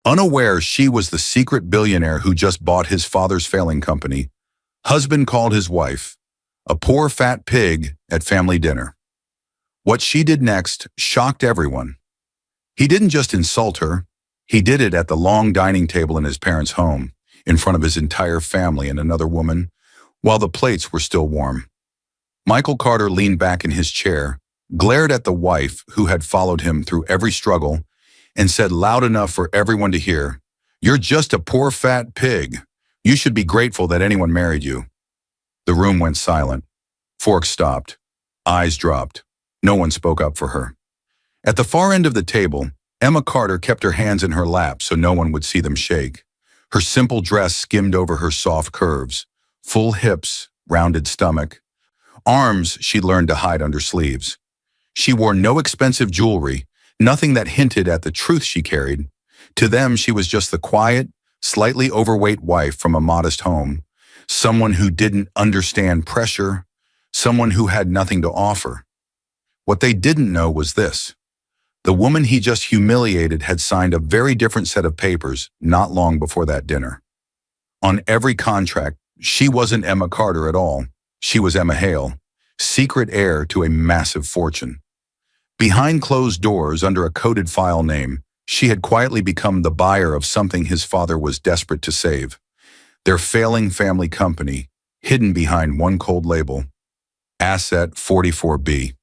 Unaware she was the secret billionaire who just bought his father's failing company, husband called his wife a poor fat pig at family dinner. What she did next shocked everyone. He didn't just insult her, he did it at the long dining table in his parents' home, in front of his entire family and another woman, while the plates were still warm. Michael Carter leaned back in his chair, glared at the wife who had followed him through every struggle, and said loud enough for everyone to hear, "You're just a poor fat pig. You should be grateful that anyone married you." The room went silent. Forks stopped. Eyes dropped. No one spoke up for her. At the far end of the table, Emma Carter kept her hands in her lap so no one would see them shake. Her simple dress skimmed over her soft curves, full hips, rounded stomach. Arms she learned to hide under sleeves. She wore no expensive jewelry, nothing that hinted at the truth she carried. To them, she was just the quiet, slightly overweight wife from a modest home, someone who didn't understand pressure, someone who had nothing to offer. What they didn't know was this. The woman he just humiliated had signed a very different set of papers not long before that dinner. On every contract, she wasn't Emma Carter at all. She was Emma Hale, secret heir to a massive fortune. Behind closed doors, under a coded file name, she had quietly become the buyer of something his father was desperate to save. Their failing family company, hidden behind one cold label, Asset 44B.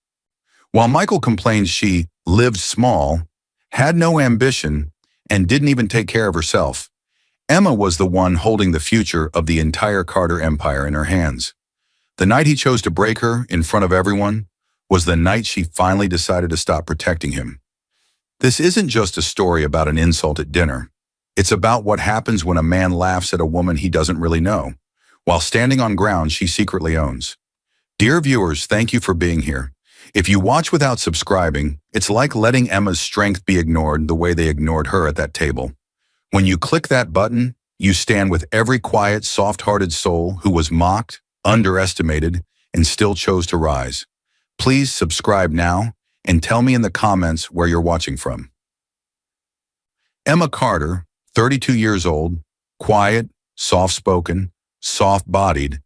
While Michael complains she lived small, had no ambition, and didn't even take care of herself, Emma was the one holding the future of the entire Carter empire in her hands. The night he chose to break her in front of everyone was the night she finally decided to stop protecting him. This isn't just a story about an insult at dinner. It's about what happens when a man laughs at a woman he doesn't really know, while standing on ground she secretly owns. Dear viewers, thank you for being here. If you watch without subscribing, it's like letting Emma's strength be ignored the way they ignored her at that table. When you click that button, you stand with every quiet, soft-hearted soul who was mocked, underestimated, and still chose to rise. Please subscribe now and tell me in the comments where you're watching from. Emma Carter, 32 years old, quiet, soft-spoken, soft-bodied,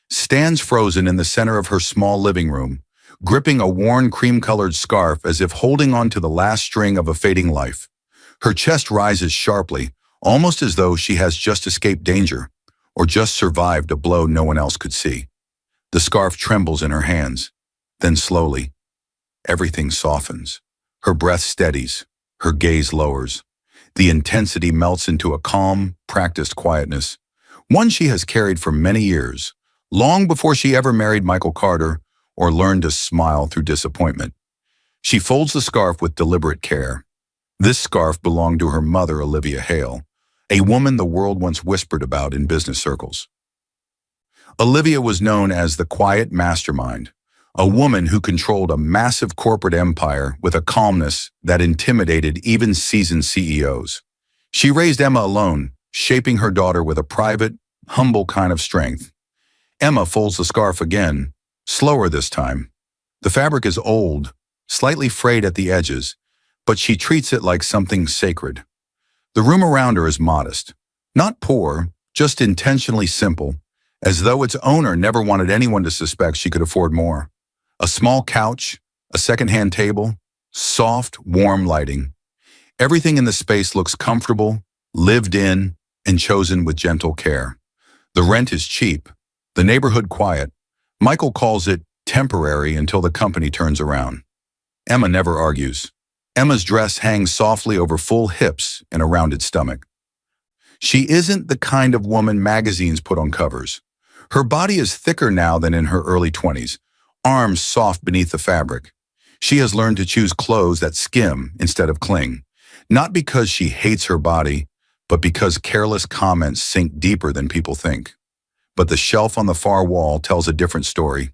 stands frozen in the center of her small living room, gripping a worn cream-colored scarf as if holding on to the last string of a fading life. Her chest rises sharply, almost as though she has just escaped danger, or just survived a blow no one else could see. The scarf trembles in her hands. Then slowly, everything softens. Her breath steadies. Her gaze lowers. The intensity melts into a calm, practiced quietness, one she has carried for many years, long before she ever married Michael Carter or learned to smile through disappointment. She folds the scarf with deliberate care. This scarf belonged to her mother, Olivia Hale, a woman the world once whispered about in business circles. Olivia was known as the quiet mastermind, a woman who controlled a massive corporate empire with a calmness that intimidated even seasoned CEOs. She raised Emma alone, shaping her daughter with a private, humble kind of strength. Emma folds the scarf again, slower this time. The fabric is old, slightly frayed at the edges, but she treats it like something sacred. The room around her is modest, not poor, just intentionally simple, as though its owner never wanted anyone to suspect she could afford more. A small couch, a second-hand table, soft, warm lighting. Everything in the space looks comfortable, lived in, and chosen with gentle care. The rent is cheap, the neighborhood quiet. Michael calls it temporary until the company turns around. Emma never argues. Emma's dress hangs softly over full hips and a rounded stomach. She isn't the kind of woman magazines put on covers. Her body is thicker now than in her early 20s, arms soft beneath the fabric. She has learned to choose clothes that skim instead of cling, not because she hates her body, but because careless comments sink deeper than people think. But the shelf on the far wall tells a different story.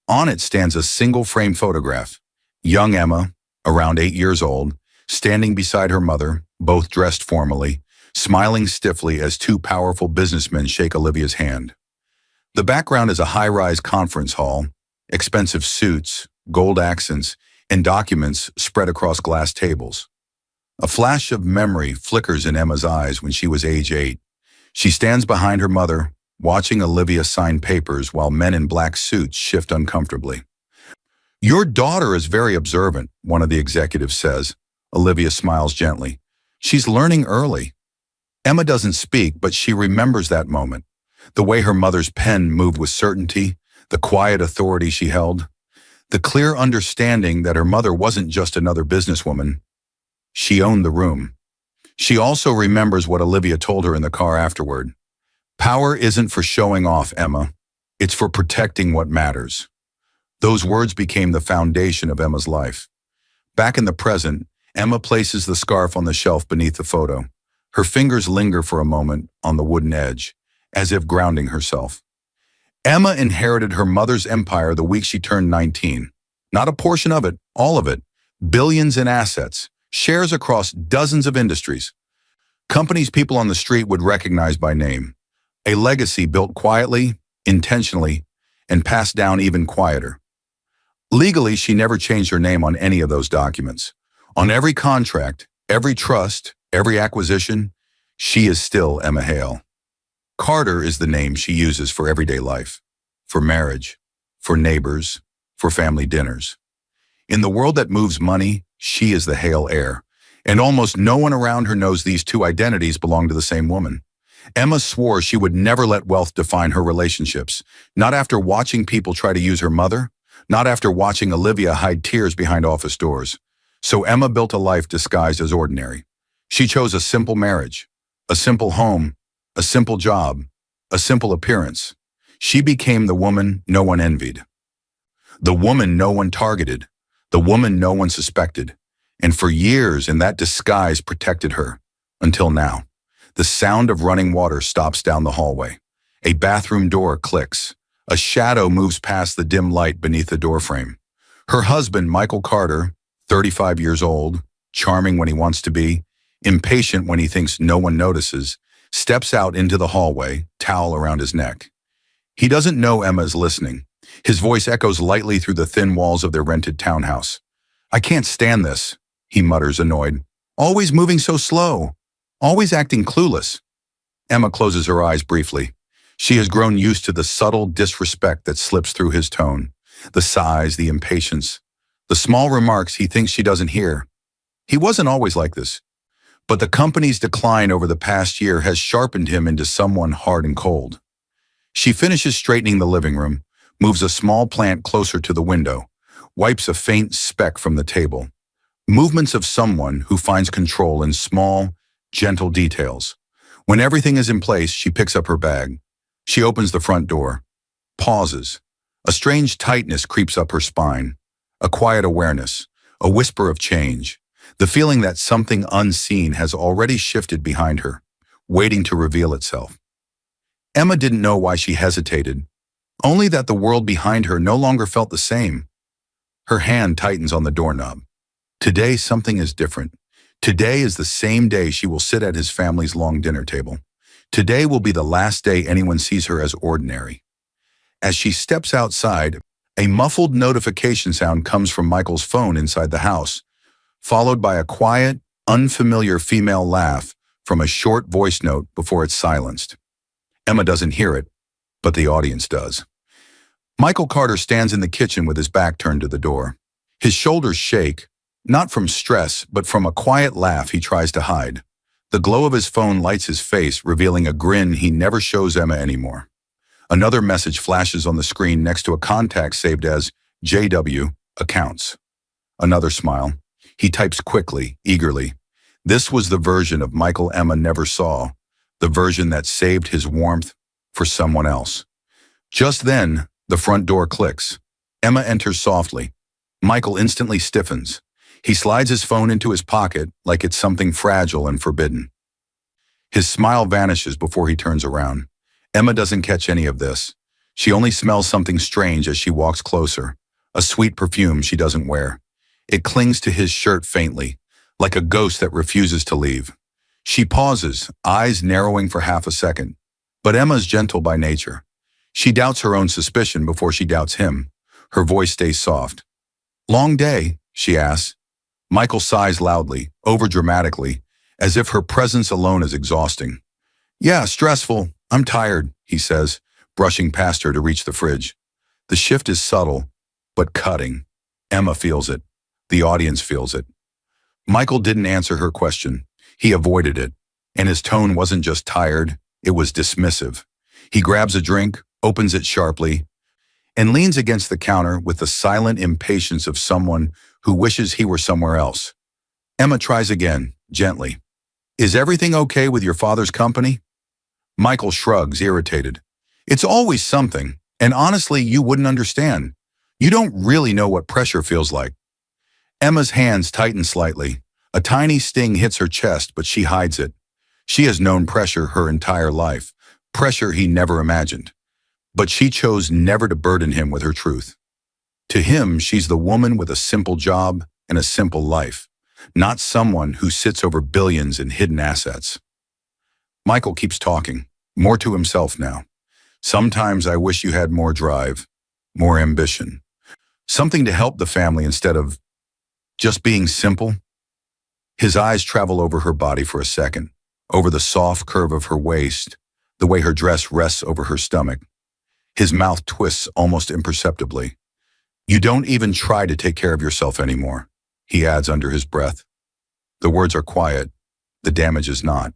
On it stands a single-frame photograph. Young Emma, around 8 years old, standing beside her mother, both dressed formally, smiling stiffly as two powerful businessmen shake Olivia's hand. The background is a high-rise conference hall, expensive suits, gold accents, and documents spread across glass tables. A flash of memory flickers in Emma's eyes when she was age 8. She stands behind her mother, watching Olivia sign papers while men in black suits shift uncomfortably. "Your daughter is very observant," one of the executives says. Olivia smiles gently. "She's learning early." Emma doesn't speak, but she remembers that moment. The way her mother's pen moved with certainty, the quiet authority she held, the clear understanding that her mother wasn't just another businesswoman. She owned the room. She also remembers what Olivia told her in the car afterward. "Power isn't for showing off, Emma. It's for protecting what matters." Those words became the foundation of Emma's life. Back in the present, Emma places the scarf on the shelf beneath the photo. Her fingers linger for a moment on the wooden edge, as if grounding herself. Emma inherited her mother's empire the week she turned 19. Not a portion of it, all of it. Billions in assets, shares across dozens of industries. Companies people on the street would recognize by name. A legacy built quietly, intentionally, and passed down even quieter. Legally, she never changed her name on any of those documents. On every contract, every trust, every acquisition, she is still Emma Hale. Carter is the name she uses for everyday life, for marriage, for neighbors, for family dinners. In the world that moves money, she is the Hale heir, and almost no one around her knows these two identities belong to the same woman. Emma swore she would never let wealth define her relationships, not after watching people try to use her mother, not after watching Olivia hide tears behind office doors. So Emma built a life disguised as ordinary. She chose a simple marriage, a simple home, a simple job, a simple appearance. She became the woman no one envied. The woman no one targeted. The woman no one suspected. And for years in that disguise protected her. Until now. The sound of running water stops down the hallway. A bathroom door clicks. A shadow moves past the dim light beneath the doorframe. Her husband, Michael Carter, 35 years old, charming when he wants to be, impatient when he thinks no one notices, steps out into the hallway, towel around his neck. He doesn't know Emma is listening. His voice echoes lightly through the thin walls of their rented townhouse. "I can't stand this," he mutters, annoyed. "Always moving so slow. Always acting clueless." Emma closes her eyes briefly. She has grown used to the subtle disrespect that slips through his tone, the sighs, the impatience, the small remarks he thinks she doesn't hear. He wasn't always like this, but the company's decline over the past year has sharpened him into someone hard and cold. She finishes straightening the living room, moves a small plant closer to the window, wipes a faint speck from the table. Movements of someone who finds control in small, gentle details. When everything is in place, she picks up her bag. She opens the front door, pauses. A strange tightness creeps up her spine, a quiet awareness, a whisper of change, the feeling that something unseen has already shifted behind her, waiting to reveal itself. Emma didn't know why she hesitated, only that the world behind her no longer felt the same. Her hand tightens on the doorknob. Today, something is different. Today is the same day she will sit at his family's long dinner table. Today will be the last day anyone sees her as ordinary. As she steps outside, a muffled notification sound comes from Michael's phone inside the house, followed by a quiet, unfamiliar female laugh from a short voice note before it's silenced. Emma doesn't hear it, but the audience does. Michael Carter stands in the kitchen with his back turned to the door. His shoulders shake, not from stress, but from a quiet laugh he tries to hide. The glow of his phone lights his face, revealing a grin he never shows Emma anymore. Another message flashes on the screen next to a contact saved as JW Accounts. Another smile. He types quickly, eagerly. This was the version of Michael Emma never saw, the version that saved his warmth for someone else. Just then, the front door clicks. Emma enters softly. Michael instantly stiffens. He slides his phone into his pocket like it's something fragile and forbidden. His smile vanishes before he turns around. Emma doesn't catch any of this. She only smells something strange as she walks closer, a sweet perfume she doesn't wear. It clings to his shirt faintly, like a ghost that refuses to leave. She pauses, eyes narrowing for half a second. But Emma's gentle by nature. She doubts her own suspicion before she doubts him. Her voice stays soft. "Long day?" she asks. Michael sighs loudly, overdramatically, as if her presence alone is exhausting. Yeah, stressful. I'm tired, he says, brushing past her to reach the fridge. The shift is subtle, but cutting. Emma feels it. The audience feels it. Michael didn't answer her question. He avoided it. And his tone wasn't just tired, it was dismissive. He grabs a drink, opens it sharply, and leans against the counter with the silent impatience of someone who wishes he were somewhere else. Emma tries again, gently. Is everything okay with your father's company? Michael shrugs, irritated. It's always something, and honestly, you wouldn't understand. You don't really know what pressure feels like. Emma's hands tighten slightly. A tiny sting hits her chest, but she hides it. She has known pressure her entire life, pressure he never imagined. But she chose never to burden him with her truth. To him, she's the woman with a simple job and a simple life, not someone who sits over billions in hidden assets. Michael keeps talking, more to himself now. Sometimes I wish you had more drive, more ambition, something to help the family instead of just being simple. His eyes travel over her body for a second, over the soft curve of her waist, the way her dress rests over her stomach. His mouth twists almost imperceptibly. You don't even try to take care of yourself anymore, he adds under his breath. The words are quiet. The damage is not.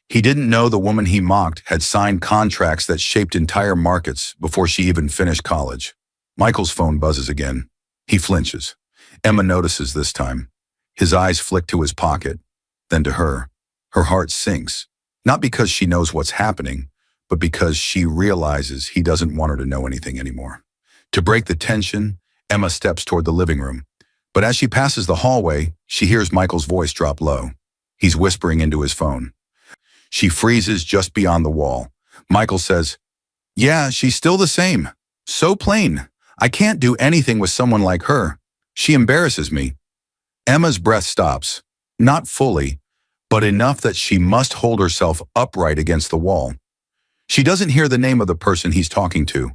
He didn't know the woman he mocked had signed contracts that shaped entire markets before she even finished college. Michael's phone buzzes again. He flinches. Emma notices this time. His eyes flick to his pocket, then to her. Her heart sinks, not because she knows what's happening, but because she realizes he doesn't want her to know anything anymore. To break the tension, Emma steps toward the living room. But as she passes the hallway, she hears Michael's voice drop low. He's whispering into his phone. She freezes just beyond the wall. Michael says, "Yeah, she's still the same. So plain. I can't do anything with someone like her. She embarrasses me." Emma's breath stops. Not fully, but enough that she must hold herself upright against the wall. She doesn't hear the name of the person he's talking to.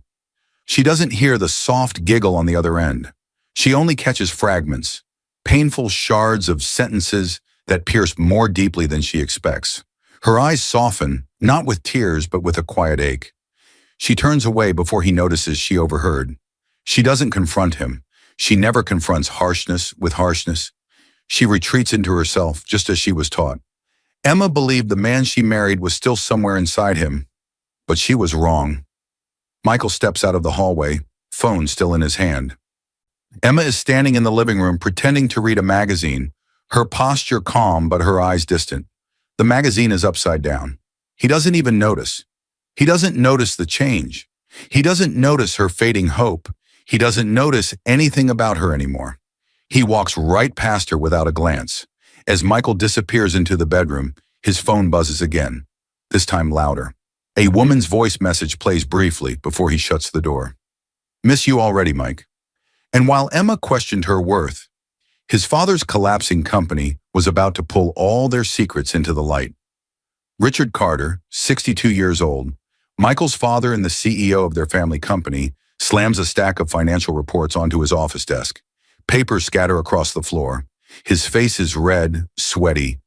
She doesn't hear the soft giggle on the other end. She only catches fragments, painful shards of sentences that pierce more deeply than she expects. Her eyes soften, not with tears, but with a quiet ache. She turns away before he notices she overheard. She doesn't confront him. She never confronts harshness with harshness. She retreats into herself, just as she was taught. Emma believed the man she married was still somewhere inside him, but she was wrong. Michael steps out of the hallway, phone still in his hand. Emma is standing in the living room pretending to read a magazine, her posture calm but her eyes distant. The magazine is upside down. He doesn't even notice. He doesn't notice the change. He doesn't notice her fading hope. He doesn't notice anything about her anymore. He walks right past her without a glance. As Michael disappears into the bedroom, his phone buzzes again, this time louder. A woman's voice message plays briefly before he shuts the door. "Miss you already, Mike." And while Emma questioned her worth, his father's collapsing company was about to pull all their secrets into the light. Richard Carter, 62 years old, Michael's father and the CEO of their family company, slams a stack of financial reports onto his office desk. Papers scatter across the floor. His face is red, sweaty,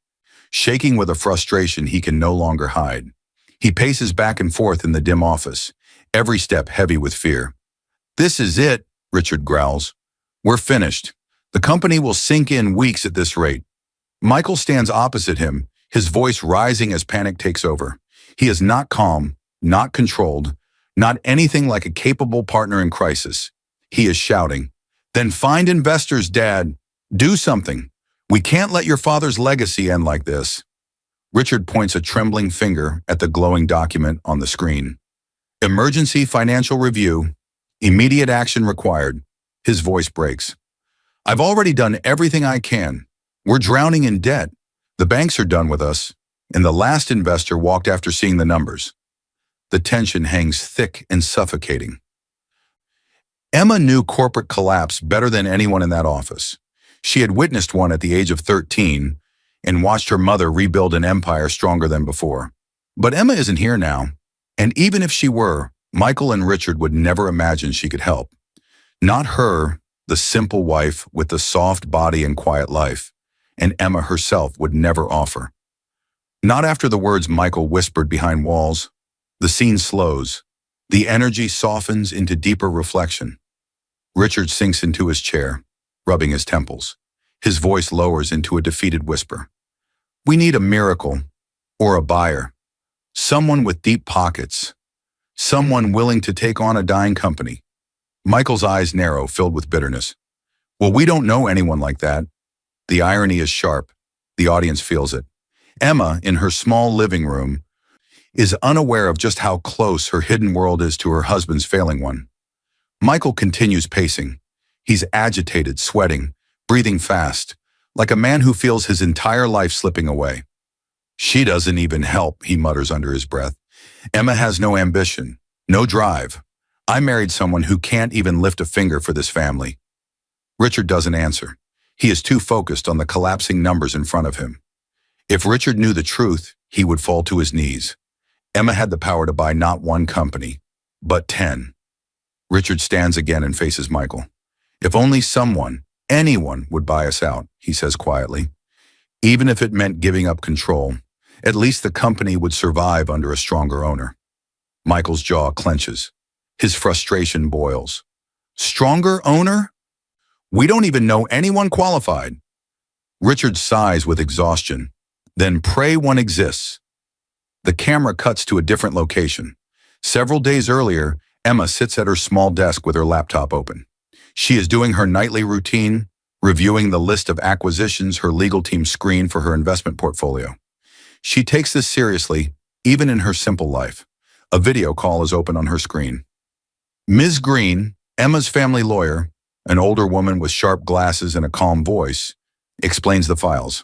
shaking with a frustration he can no longer hide. He paces back and forth in the dim office, every step heavy with fear. "This is it," Richard growls. "We're finished. The company will sink in weeks at this rate." Michael stands opposite him, his voice rising as panic takes over. He is not calm, not controlled, not anything like a capable partner in crisis. He is shouting, "Then find investors, Dad. Do something. We can't let your father's legacy end like this." Richard points a trembling finger at the glowing document on the screen. "Emergency financial review. Immediate action required." His voice breaks. "I've already done everything I can. We're drowning in debt. The banks are done with us, and the last investor walked after seeing the numbers." The tension hangs thick and suffocating. Emma knew corporate collapse better than anyone in that office. She had witnessed one at the age of 13 and watched her mother rebuild an empire stronger than before. But Emma isn't here now, and even if she were, Michael and Richard would never imagine she could help. Not her, the simple wife with the soft body and quiet life, and Emma herself would never offer. Not after the words Michael whispered behind walls. The scene slows. The energy softens into deeper reflection. Richard sinks into his chair, rubbing his temples. His voice lowers into a defeated whisper. We need a miracle, or a buyer. Someone with deep pockets. Someone willing to take on a dying company. Michael's eyes narrow, filled with bitterness. Well, we don't know anyone like that. The irony is sharp. The audience feels it. Emma, in her small living room, is unaware of just how close her hidden world is to her husband's failing one. Michael continues pacing. He's agitated, sweating, breathing fast, like a man who feels his entire life slipping away. She doesn't even help, he mutters under his breath. Emma has no ambition, no drive. I married someone who can't even lift a finger for this family. Richard doesn't answer. He is too focused on the collapsing numbers in front of him. If Richard knew the truth, he would fall to his knees. Emma had the power to buy not one company, but 10. Richard stands again and faces Michael. If only someone, anyone, would buy us out, he says quietly. Even if it meant giving up control, at least the company would survive under a stronger owner. Michael's jaw clenches. His frustration boils. Stronger owner? We don't even know anyone qualified. Richard sighs with exhaustion. Then pray one exists. The camera cuts to a different location. Several days earlier, Emma sits at her small desk with her laptop open. She is doing her nightly routine, reviewing the list of acquisitions her legal team screened for her investment portfolio. She takes this seriously, even in her simple life. A video call is open on her screen. Ms. Green, Emma's family lawyer, an older woman with sharp glasses and a calm voice, explains the files.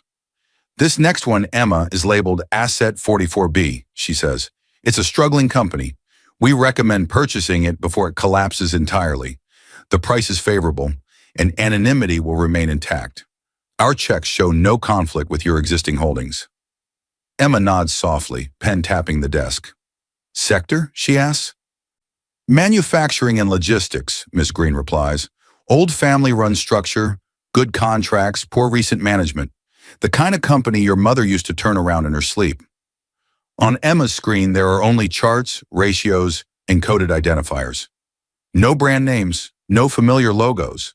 This next one, Emma, is labeled Asset 44B, she says. It's a struggling company. We recommend purchasing it before it collapses entirely. The price is favorable, and anonymity will remain intact. Our checks show no conflict with your existing holdings. Emma nods softly, pen tapping the desk. Sector, she asks. Manufacturing and logistics, Ms. Green replies. Old family-run structure, good contracts, poor recent management. The kind of company your mother used to turn around in her sleep. On Emma's screen, there are only charts, ratios, and coded identifiers. No brand names, no familiar logos.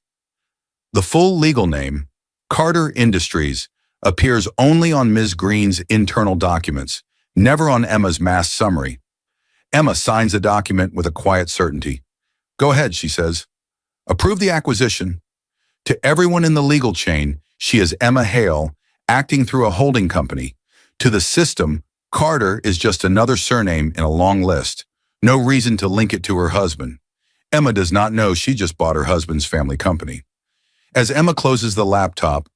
The full legal name, Carter Industries, appears only on Ms. Green's internal documents, never on Emma's mass summary. Emma signs the document with a quiet certainty. Go ahead, she says. Approve the acquisition. To everyone in the legal chain, she is Emma Hale, acting through a holding company. To the system, Carter is just another surname in a long list. No reason to link it to her husband. Emma does not know she just bought her husband's family company. As Emma closes the laptop,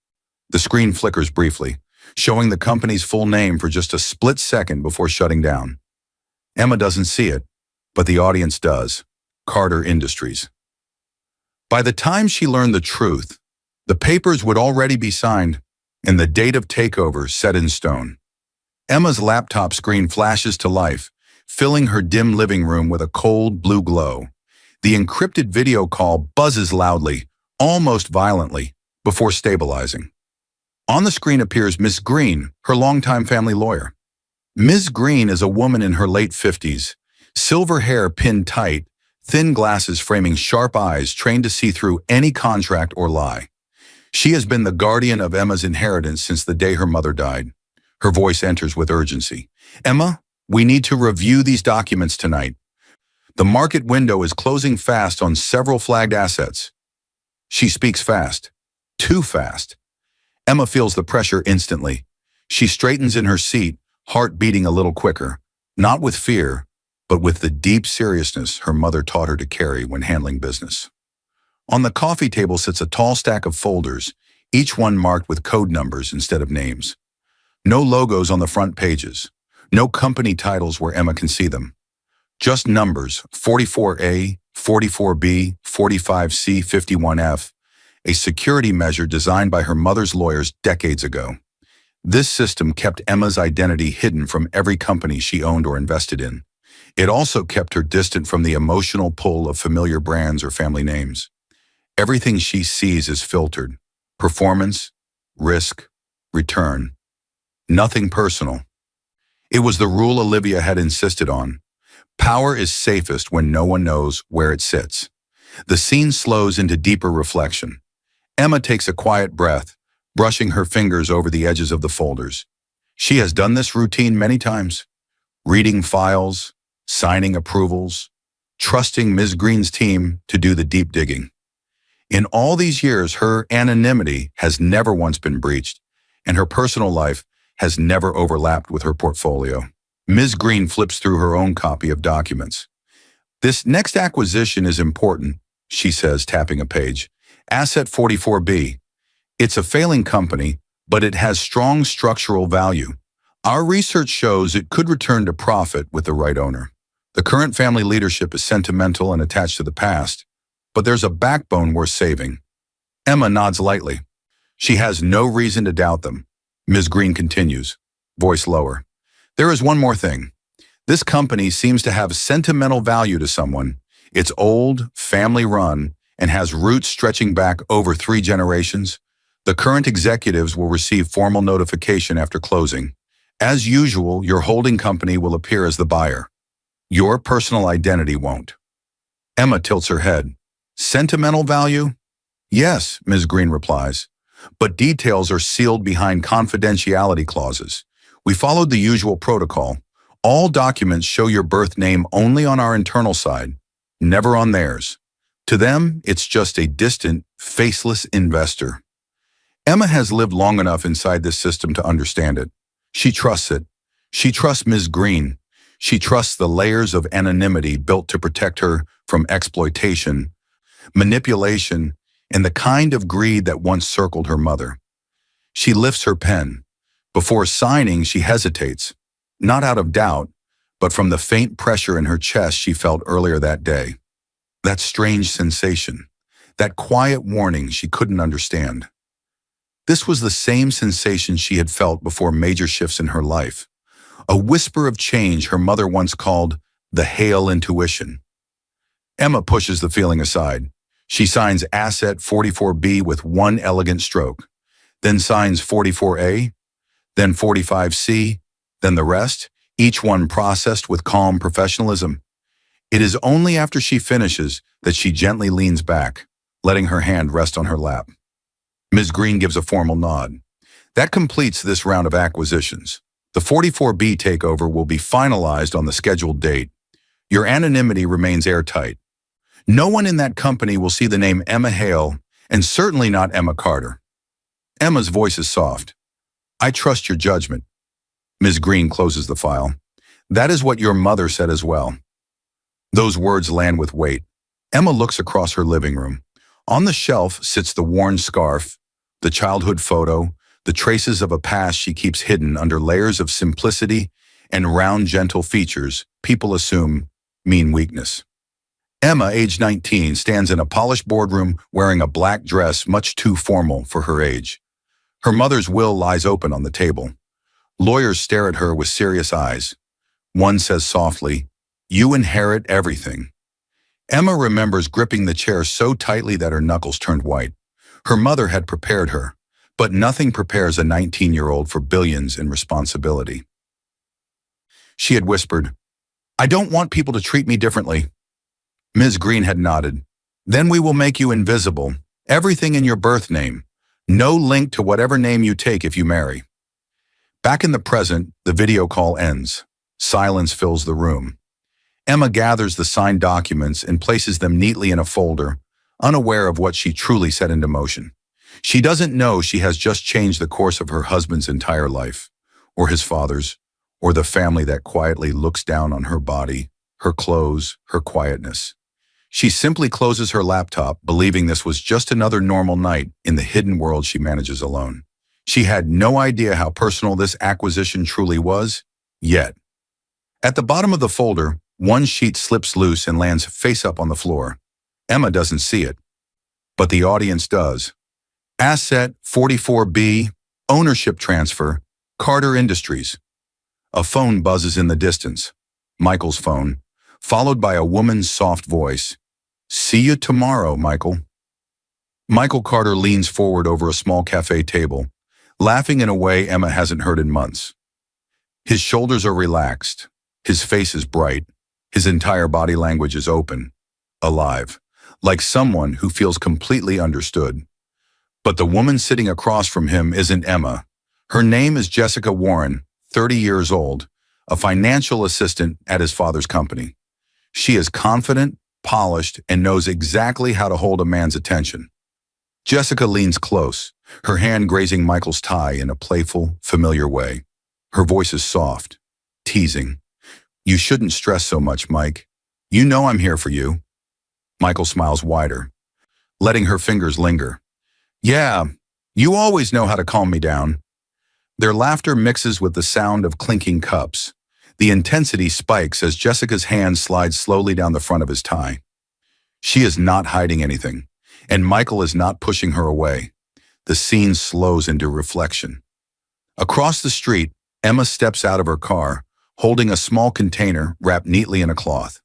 the screen flickers briefly, showing the company's full name for just a split second before shutting down. Emma doesn't see it, but the audience does. Carter Industries. By the time she learned the truth, the papers would already be signed and the date of takeover set in stone. Emma's laptop screen flashes to life, filling her dim living room with a cold blue glow. The encrypted video call buzzes loudly, almost violently, before stabilizing. On the screen appears Miss Green, her longtime family lawyer. Ms. Green is a woman in her late 50s, silver hair pinned tight, thin glasses framing sharp eyes trained to see through any contract or lie. She has been the guardian of Emma's inheritance since the day her mother died. Her voice enters with urgency. Emma, we need to review these documents tonight. The market window is closing fast on several flagged assets. She speaks fast, too fast. Emma feels the pressure instantly. She straightens in her seat, heart beating a little quicker, not with fear, but with the deep seriousness her mother taught her to carry when handling business. On the coffee table sits a tall stack of folders, each one marked with code numbers instead of names. No logos on the front pages, no company titles where Emma can see them. Just numbers, 44A, 44B, 45C, 51F, a security measure designed by her mother's lawyers decades ago. This system kept Emma's identity hidden from every company she owned or invested in. It also kept her distant from the emotional pull of familiar brands or family names. Everything she sees is filtered. Performance, risk, return. Nothing personal. It was the rule Olivia had insisted on. Power is safest when no one knows where it sits. The scene slows into deeper reflection. Emma takes a quiet breath, brushing her fingers over the edges of the folders. She has done this routine many times. Reading files, signing approvals, trusting Ms. Green's team to do the deep digging. In all these years, her anonymity has never once been breached, and her personal life has never overlapped with her portfolio. Ms. Green flips through her own copy of documents. "This next acquisition is important," she says, tapping a page. "Asset 44B. It's a failing company, but it has strong structural value. Our research shows it could return to profit with the right owner. The current family leadership is sentimental and attached to the past, but there's a backbone worth saving." Emma nods lightly. She has no reason to doubt them. Ms. Green continues, voice lower. "There is one more thing. This company seems to have sentimental value to someone. It's old, family-run, and has roots stretching back over 3 generations. The current executives will receive formal notification after closing. As usual, your holding company will appear as the buyer. Your personal identity won't." Emma tilts her head. "Sentimental value?" "Yes," Ms. Green replies, "but details are sealed behind confidentiality clauses. We followed the usual protocol. All documents show your birth name only on our internal side, never on theirs. To them, it's just a distant, faceless investor." Emma has lived long enough inside this system to understand it. She trusts it. She trusts Ms. Green. She trusts the layers of anonymity built to protect her from exploitation, manipulation, and the kind of greed that once circled her mother. She lifts her pen. Before signing, she hesitates, not out of doubt, but from the faint pressure in her chest she felt earlier that day. That strange sensation, that quiet warning she couldn't understand. This was the same sensation she had felt before major shifts in her life. A whisper of change her mother once called the Hale intuition. Emma pushes the feeling aside. She signs Asset 44B with one elegant stroke, then signs 44A, then 45C, then the rest, each one processed with calm professionalism. It is only after she finishes that she gently leans back, letting her hand rest on her lap. Ms. Green gives a formal nod. That completes this round of acquisitions. The 44B takeover will be finalized on the scheduled date. Your anonymity remains airtight. No one in that company will see the name Emma Hale, and certainly not Emma Carter. Emma's voice is soft. "I trust your judgment." Ms. Green closes the file. "That is what your mother said as well." Those words land with weight. Emma looks across her living room. On the shelf sits the worn scarf, the childhood photo, the traces of a past she keeps hidden under layers of simplicity and round, gentle features people assume mean weakness. Emma, age 19, stands in a polished boardroom wearing a black dress much too formal for her age. Her mother's will lies open on the table. Lawyers stare at her with serious eyes. One says softly, "You inherit everything." Emma remembers gripping the chair so tightly that her knuckles turned white. Her mother had prepared her, but nothing prepares a 19-year-old for billions in responsibility. She had whispered, "I don't want people to treat me differently." Ms. Green had nodded. "Then we will make you invisible, everything in your birth name, no link to whatever name you take if you marry." Back in the present, the video call ends. Silence fills the room. Emma gathers the signed documents and places them neatly in a folder, unaware of what she truly set into motion. She doesn't know she has just changed the course of her husband's entire life, or his father's, or the family that quietly looks down on her body, her clothes, her quietness. She simply closes her laptop, believing this was just another normal night in the hidden world she manages alone. She had no idea how personal this acquisition truly was, yet. At the bottom of the folder, one sheet slips loose and lands face up on the floor. Emma doesn't see it, but the audience does. Asset 44B, ownership transfer, Carter Industries. A phone buzzes in the distance. Michael's phone, followed by a woman's soft voice. "See you tomorrow, Michael." Michael Carter leans forward over a small cafe table, laughing in a way Emma hasn't heard in months. His shoulders are relaxed. His face is bright. His entire body language is open, alive, like someone who feels completely understood. But the woman sitting across from him isn't Emma. Her name is Jessica Warren, 30 years old, a financial assistant at his father's company. She is confident, polished, and knows exactly how to hold a man's attention. Jessica leans close, her hand grazing Michael's tie in a playful, familiar way. Her voice is soft, teasing. "You shouldn't stress so much, Mike. You know I'm here for you." Michael smiles wider, letting her fingers linger. "Yeah, you always know how to calm me down." Their laughter mixes with the sound of clinking cups. The intensity spikes as Jessica's hand slides slowly down the front of his tie. She is not hiding anything, and Michael is not pushing her away. The scene slows into reflection. Across the street, Emma steps out of her car, holding a small container wrapped neatly in a cloth.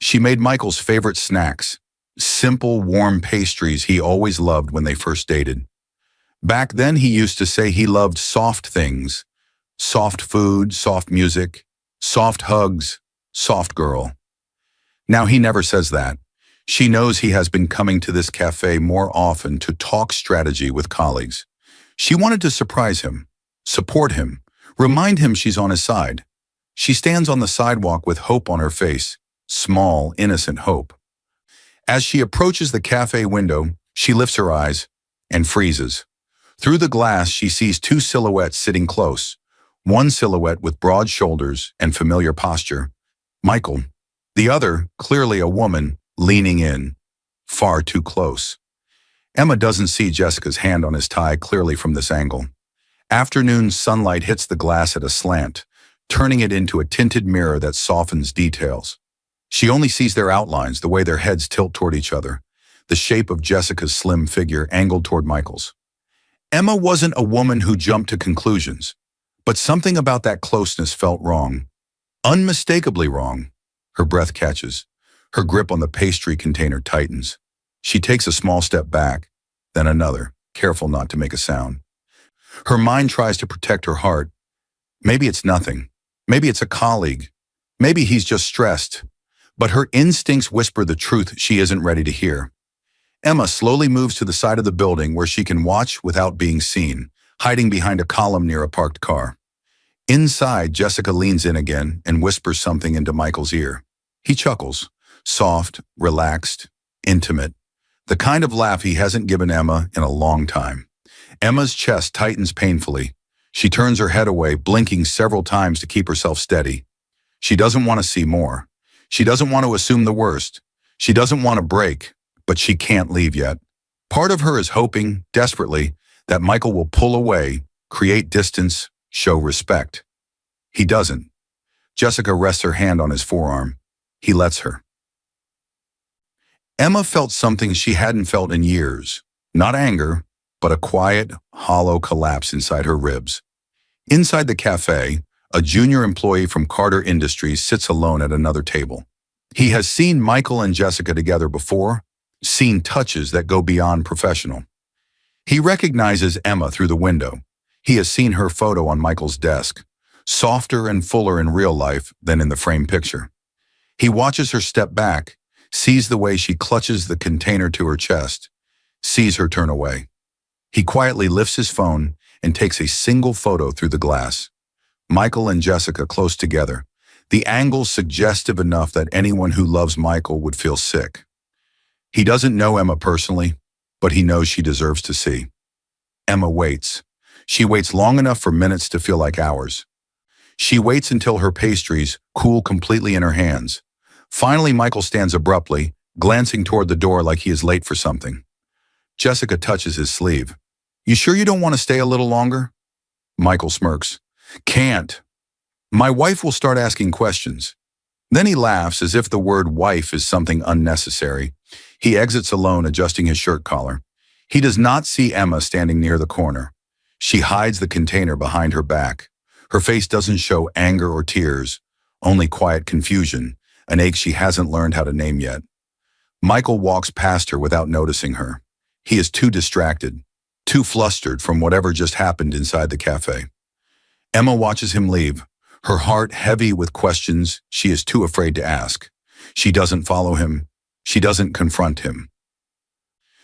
She made Michael's favorite snacks, simple, warm pastries he always loved when they first dated. Back then, he used to say he loved soft things, soft food, soft music, soft hugs, soft girl. Now he never says that. She knows he has been coming to this cafe more often to talk strategy with colleagues. She wanted to surprise him, support him, remind him she's on his side. She stands on the sidewalk with hope on her face, small, innocent hope. As she approaches the cafe window, she lifts her eyes and freezes. Through the glass, she sees two silhouettes sitting close. One silhouette with broad shoulders and familiar posture, Michael. The other, clearly a woman, leaning in, far too close. Emma doesn't see Jessica's hand on his tie clearly from this angle. Afternoon sunlight hits the glass at a slant, turning it into a tinted mirror that softens details. She only sees their outlines, the way their heads tilt toward each other, the shape of Jessica's slim figure angled toward Michael's. Emma wasn't a woman who jumped to conclusions, but something about that closeness felt wrong. Unmistakably wrong. Her breath catches. Her grip on the pastry container tightens. She takes a small step back, then another, careful not to make a sound. Her mind tries to protect her heart. Maybe it's nothing. Maybe it's a colleague. Maybe he's just stressed. But her instincts whisper the truth she isn't ready to hear. Emma slowly moves to the side of the building where she can watch without being seen, hiding behind a column near a parked car. Inside, Jessica leans in again and whispers something into Michael's ear. He chuckles, soft, relaxed, intimate, the kind of laugh he hasn't given Emma in a long time. Emma's chest tightens painfully. She turns her head away, blinking several times to keep herself steady. She doesn't want to see more. She doesn't want to assume the worst. She doesn't want to break, but she can't leave yet. Part of her is hoping, desperately, that Michael will pull away, create distance, show respect. He doesn't. Jessica rests her hand on his forearm. He lets her. Emma felt something she hadn't felt in years. Not anger, but a quiet, hollow collapse inside her ribs. Inside the cafe, a junior employee from Carter Industries sits alone at another table. He has seen Michael and Jessica together before, seen touches that go beyond professional. He recognizes Emma through the window. He has seen her photo on Michael's desk, softer and fuller in real life than in the framed picture. He watches her step back, sees the way she clutches the container to her chest, sees her turn away. He quietly lifts his phone and takes a single photo through the glass. Michael and Jessica close together, the angle suggestive enough that anyone who loves Michael would feel sick. He doesn't know Emma personally, but he knows she deserves to see. Emma waits. She waits long enough for minutes to feel like hours. She waits until her pastries cool completely in her hands. Finally, Michael stands abruptly, glancing toward the door like he is late for something. Jessica touches his sleeve. "You sure you don't want to stay a little longer?" Michael smirks. "Can't. My wife will start asking questions." Then he laughs as if the word wife is something unnecessary. He exits alone, adjusting his shirt collar. He does not see Emma standing near the corner. She hides the container behind her back. Her face doesn't show anger or tears, only quiet confusion, an ache she hasn't learned how to name yet. Michael walks past her without noticing her. He is too distracted, too flustered from whatever just happened inside the cafe. Emma watches him leave, her heart heavy with questions she is too afraid to ask. She doesn't follow him. She doesn't confront him.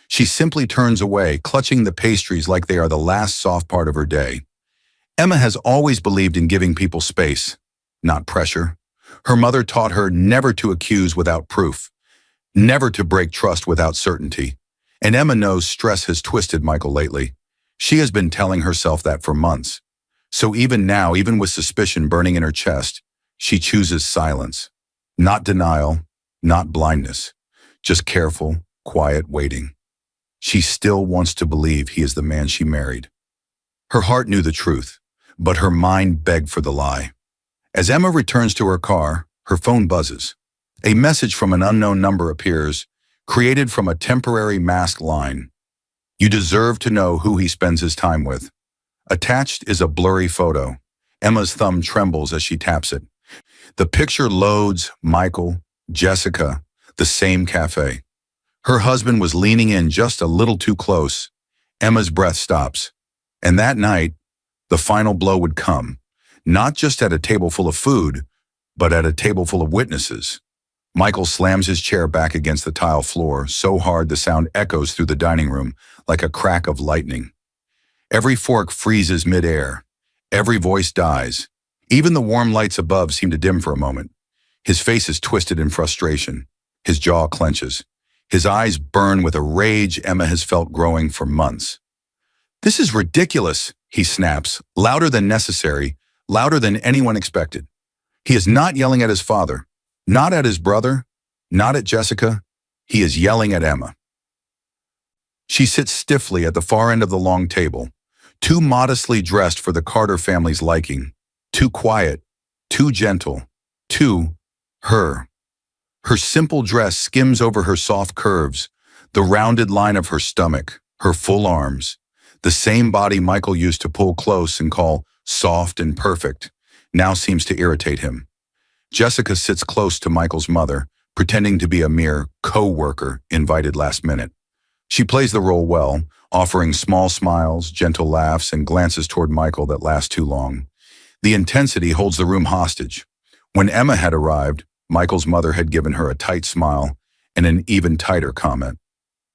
She simply turns away, clutching the pastries like they are the last soft part of her day. Emma has always believed in giving people space, not pressure. Her mother taught her never to accuse without proof, never to break trust without certainty. And Emma knows stress has twisted Michael lately. She has been telling herself that for months. So even now, even with suspicion burning in her chest, she chooses silence. Not denial, not blindness, just careful, quiet waiting. She still wants to believe he is the man she married. Her heart knew the truth, but her mind begged for the lie. As Emma returns to her car, her phone buzzes. A message from an unknown number appears, created from a temporary masked line. You deserve to know who he spends his time with. Attached is a blurry photo. Emma's thumb trembles as she taps it. The picture loads Michael, Jessica, the same cafe. Her husband was leaning in just a little too close. Emma's breath stops. And that night, the final blow would come, not just at a table full of food, but at a table full of witnesses. Michael slams his chair back against the tile floor so hard the sound echoes through the dining room like a crack of lightning. Every fork freezes midair. Every voice dies. Even the warm lights above seem to dim for a moment. His face is twisted in frustration. His jaw clenches. His eyes burn with a rage Emma has felt growing for months. This is ridiculous, he snaps, louder than necessary, louder than anyone expected. He is not yelling at his father, not at his brother, not at Jessica. He is yelling at Emma. She sits stiffly at the far end of the long table, too modestly dressed for the Carter family's liking, too quiet, too gentle, too her. Her simple dress skims over her soft curves, the rounded line of her stomach, her full arms. The same body Michael used to pull close and call soft and perfect now seems to irritate him. Jessica sits close to Michael's mother, pretending to be a mere co-worker invited last minute. She plays the role well, offering small smiles, gentle laughs, and glances toward Michael that last too long. The intensity holds the room hostage. When Emma had arrived, Michael's mother had given her a tight smile and an even tighter comment.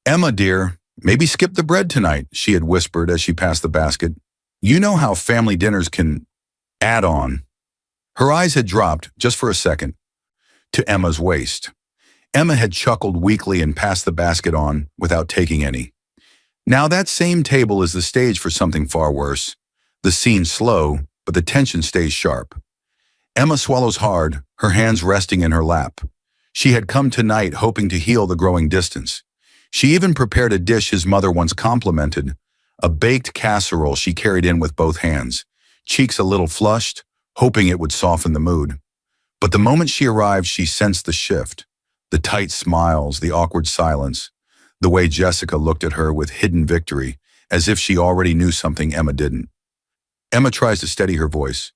"Emma, dear, maybe skip the bread tonight," she had whispered as she passed the basket. "You know how family dinners can add on." Her eyes had dropped, just for a second, to Emma's waist. Emma had chuckled weakly and passed the basket on without taking any. Now that same table is the stage for something far worse. The scene's slow, but the tension stays sharp. Emma swallows hard, her hands resting in her lap. She had come tonight hoping to heal the growing distance. She even prepared a dish his mother once complimented, a baked casserole she carried in with both hands, cheeks a little flushed, hoping it would soften the mood. But the moment she arrived, she sensed the shift. The tight smiles, the awkward silence, the way Jessica looked at her with hidden victory, as if she already knew something Emma didn't. Emma tries to steady her voice.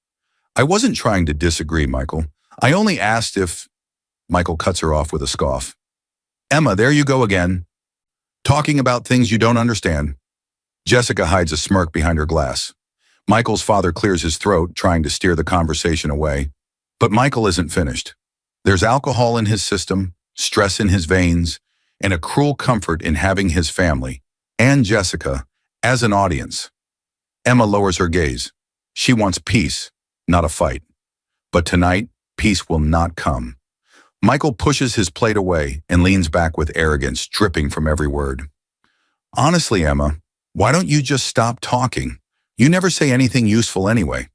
"I wasn't trying to disagree, Michael. I only asked if—" Michael cuts her off with a scoff. "Emma, there you go again. Talking about things you don't understand." Jessica hides a smirk behind her glass. Michael's father clears his throat, trying to steer the conversation away. But Michael isn't finished. There's alcohol in his system, stress in his veins, and a cruel comfort in having his family, and Jessica, as an audience. Emma lowers her gaze. She wants peace, not a fight. But tonight, peace will not come. Michael pushes his plate away and leans back with arrogance dripping from every word. "Honestly, Emma, why don't you just stop talking? You never say anything useful anyway."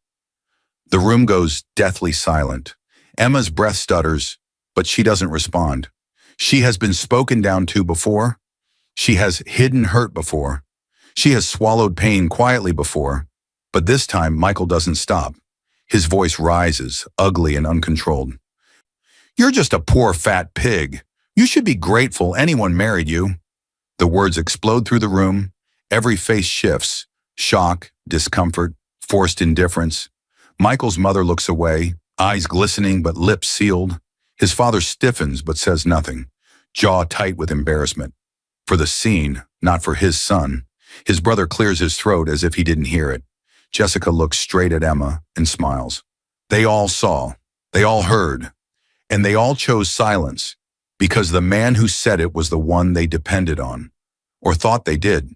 The room goes deathly silent. Emma's breath stutters, but she doesn't respond. She has been spoken down to before. She has hidden hurt before. She has swallowed pain quietly before. But this time, Michael doesn't stop. His voice rises, ugly and uncontrolled. "You're just a poor fat pig. You should be grateful anyone married you." The words explode through the room. Every face shifts. Shock, discomfort, forced indifference. Michael's mother looks away, eyes glistening but lips sealed. His father stiffens but says nothing, jaw tight with embarrassment. For the scene, not for his son. His brother clears his throat as if he didn't hear it. Jessica looks straight at Emma and smiles. They all saw, they all heard, and they all chose silence because the man who said it was the one they depended on, or thought they did.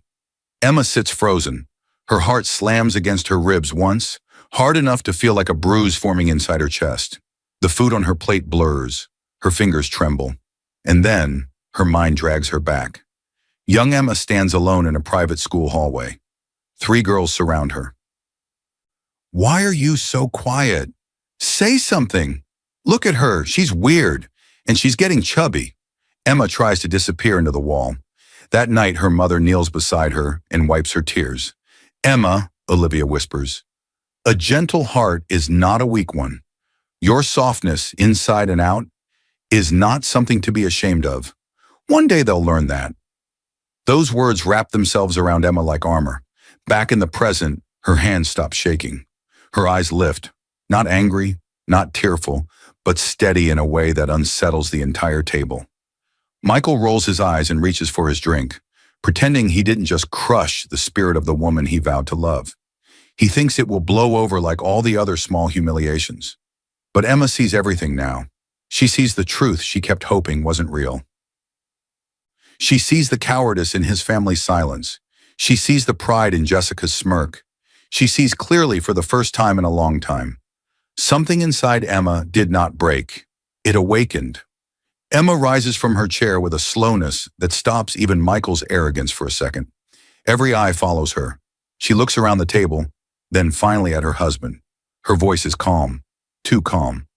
Emma sits frozen. Her heart slams against her ribs once, hard enough to feel like a bruise forming inside her chest. The food on her plate blurs, her fingers tremble, and then her mind drags her back. Young Emma stands alone in a private school hallway. 3 girls surround her. Why are you so quiet? Say something. Look at her, she's weird, and she's getting chubby. Emma tries to disappear into the wall. That night, her mother kneels beside her and wipes her tears. Emma, Olivia whispers, a gentle heart is not a weak one. Your softness, inside and out, is not something to be ashamed of. One day they'll learn that. Those words wrap themselves around Emma like armor. Back in the present, her hands stop shaking. Her eyes lift, not angry, not tearful, but steady in a way that unsettles the entire table. Michael rolls his eyes and reaches for his drink, pretending he didn't just crush the spirit of the woman he vowed to love. He thinks it will blow over like all the other small humiliations. But Emma sees everything now. She sees the truth she kept hoping wasn't real. She sees the cowardice in his family's silence. She sees the pride in Jessica's smirk. She sees clearly for the first time in a long time. Something inside Emma did not break. It awakened. Emma rises from her chair with a slowness that stops even Michael's arrogance for a second. Every eye follows her. She looks around the table, then finally at her husband. Her voice is calm, too calm.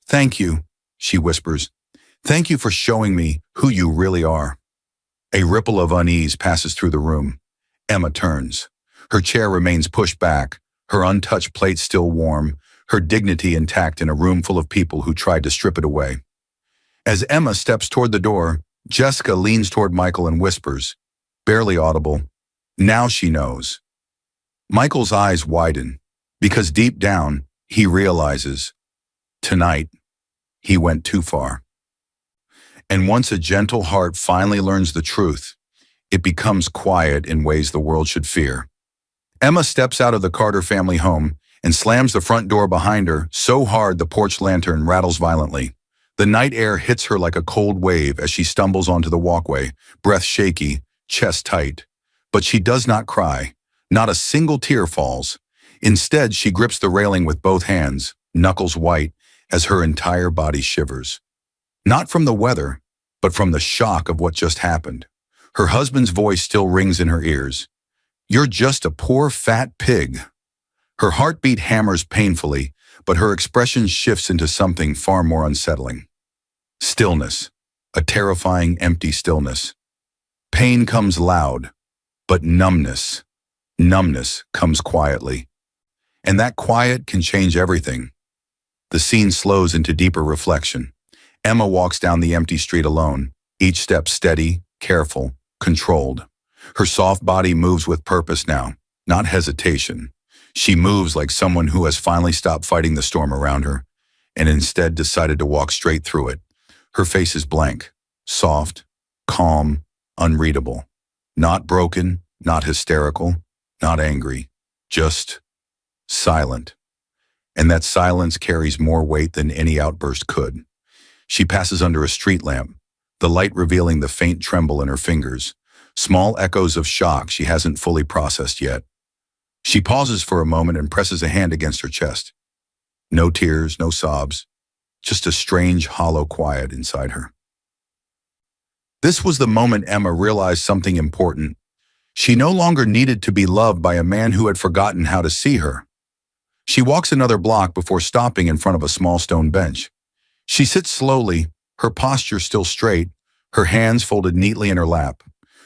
Thank you, she whispers. Thank you for showing me who you really are. A ripple of unease passes through the room. Emma turns. Her chair remains pushed back, her untouched plate still warm, her dignity intact in a room full of people who tried to strip it away. As Emma steps toward the door, Jessica leans toward Michael and whispers, barely audible, now she knows. Michael's eyes widen, because deep down, he realizes, tonight, he went too far. And once a gentle heart finally learns the truth, it becomes quiet in ways the world should fear. Emma steps out of the Carter family home and slams the front door behind her so hard the porch lantern rattles violently. The night air hits her like a cold wave as she stumbles onto the walkway, breath shaky, chest tight. But she does not cry. Not a single tear falls. Instead, she grips the railing with both hands, knuckles white, as her entire body shivers. Not from the weather, but from the shock of what just happened. Her husband's voice still rings in her ears. You're just a poor fat pig. Her heartbeat hammers painfully, but her expression shifts into something far more unsettling. Stillness, a terrifying, empty stillness. Pain comes loud, but numbness comes quietly. And that quiet can change everything. The scene slows into deeper reflection. Emma walks down the empty street alone, each step steady, careful, controlled. Her soft body moves with purpose now, not hesitation. She moves like someone who has finally stopped fighting the storm around her and instead decided to walk straight through it. Her face is blank, soft, calm, unreadable. Not broken, not hysterical, not angry, just silent. And that silence carries more weight than any outburst could. She passes under a street lamp, the light revealing the faint tremble in her fingers, small echoes of shock she hasn't fully processed yet. She pauses for a moment and presses a hand against her chest. No tears, no sobs, just a strange, hollow quiet inside her. This was the moment Emma realized something important. She no longer needed to be loved by a man who had forgotten how to see her. She walks another block before stopping in front of a small stone bench. She sits slowly, her posture still straight, her hands folded neatly in her lap.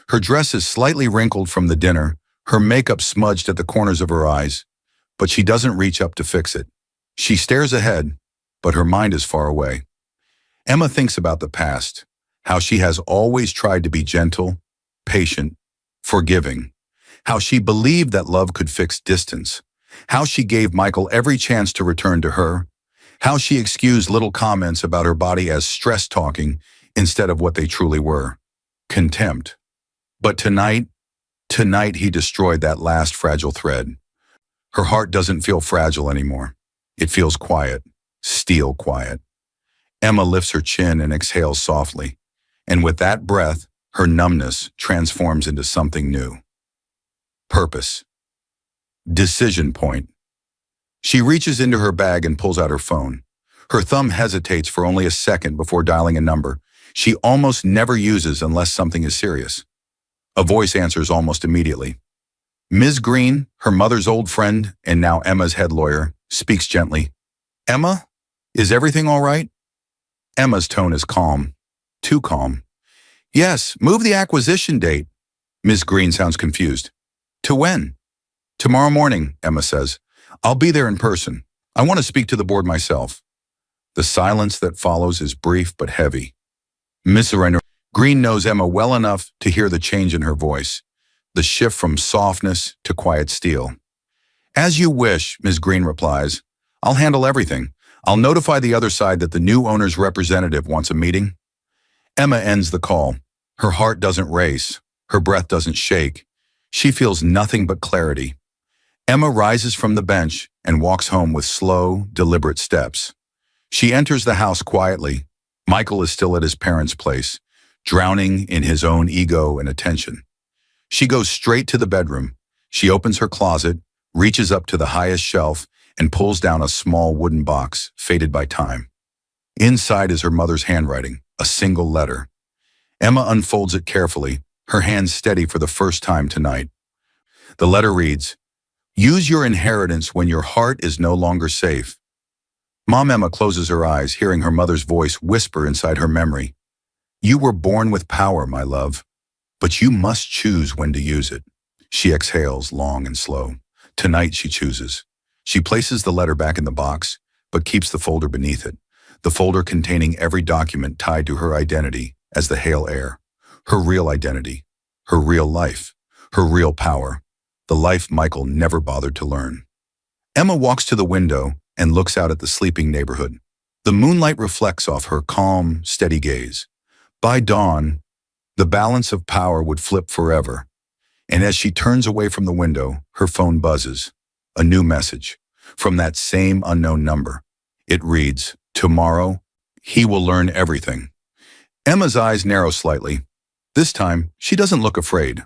Her dress is slightly wrinkled from the dinner, her makeup smudged at the corners of her eyes, but she doesn't reach up to fix it. She stares ahead, but her mind is far away. Emma thinks about the past, how she has always tried to be gentle, patient, forgiving, how she believed that love could fix distance, how she gave Michael every chance to return to her, how she excused little comments about her body as stress talking instead of what they truly were, contempt. But tonight he destroyed that last fragile thread. Her heart doesn't feel fragile anymore. It feels quiet, steel quiet. Emma lifts her chin and exhales softly, and with that breath, her numbness transforms into something new. Purpose. Decision point. She reaches into her bag and pulls out her phone. Her thumb hesitates for only a second before dialing a number she almost never uses unless something is serious. A voice answers almost immediately. Ms. Green, her mother's old friend and now Emma's head lawyer, speaks gently. Emma, is everything all right? Emma's tone is calm. Too calm. Yes, move the acquisition date. Ms. Green sounds confused. To when? Tomorrow morning, Emma says. I'll be there in person. I want to speak to the board myself. The silence that follows is brief but heavy. Miss Green knows Emma well enough to hear the change in her voice, the shift from softness to quiet steel. As you wish, Ms. Green replies. I'll handle everything. I'll notify the other side that the new owner's representative wants a meeting. Emma ends the call. Her heart doesn't race. Her breath doesn't shake. She feels nothing but clarity. Emma rises from the bench and walks home with slow, deliberate steps. She enters the house quietly. Michael is still at his parents' place, drowning in his own ego and attention. She goes straight to the bedroom. She opens her closet, reaches up to the highest shelf, and pulls down a small wooden box, faded by time. Inside is her mother's handwriting, a single letter. Emma unfolds it carefully, her hands steady for the first time tonight. The letter reads, Use your inheritance when your heart is no longer safe. Mom Emma closes her eyes, hearing her mother's voice whisper inside her memory. You were born with power, my love, but you must choose when to use it. She exhales, long and slow. Tonight she chooses. She places the letter back in the box, but keeps the folder beneath it, the folder containing every document tied to her identity as the Hale heir, her real identity, her real life, her real power, the life Michael never bothered to learn. Emma walks to the window and looks out at the sleeping neighborhood. The moonlight reflects off her calm, steady gaze. By dawn, the balance of power would flip forever, and as she turns away from the window, her phone buzzes. A new message from that same unknown number. It reads, Tomorrow, he will learn everything. Emma's eyes narrow slightly. This time, she doesn't look afraid.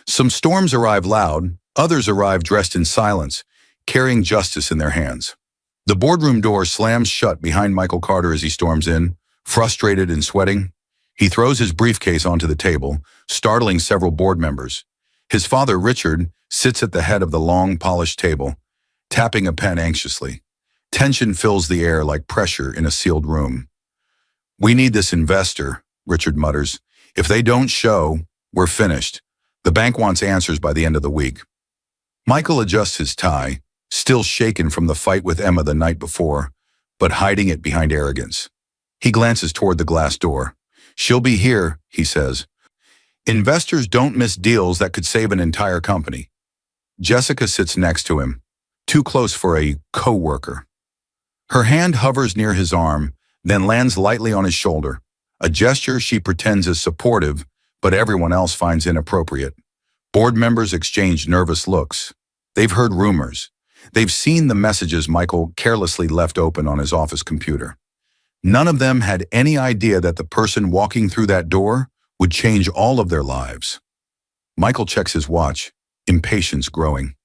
Some storms arrive loud, others arrive dressed in silence, carrying justice in their hands. The boardroom door slams shut behind Michael Carter as he storms in, frustrated and sweating. He throws his briefcase onto the table, startling several board members. His father, Richard, sits at the head of the long, polished table, tapping a pen anxiously. Tension fills the air like pressure in a sealed room. We need this investor, Richard mutters. If they don't show, we're finished. The bank wants answers by the end of the week. Michael adjusts his tie, still shaken from the fight with Emma the night before, but hiding it behind arrogance. He glances toward the glass door. She'll be here, he says. Investors don't miss deals that could save an entire company. Jessica sits next to him, too close for a co-worker. Her hand hovers near his arm, then lands lightly on his shoulder, a gesture she pretends is supportive, but everyone else finds inappropriate. Board members exchange nervous looks. They've heard rumors. They've seen the messages Michael carelessly left open on his office computer. None of them had any idea that the person walking through that door would change all of their lives. Michael checks his watch, impatience growing.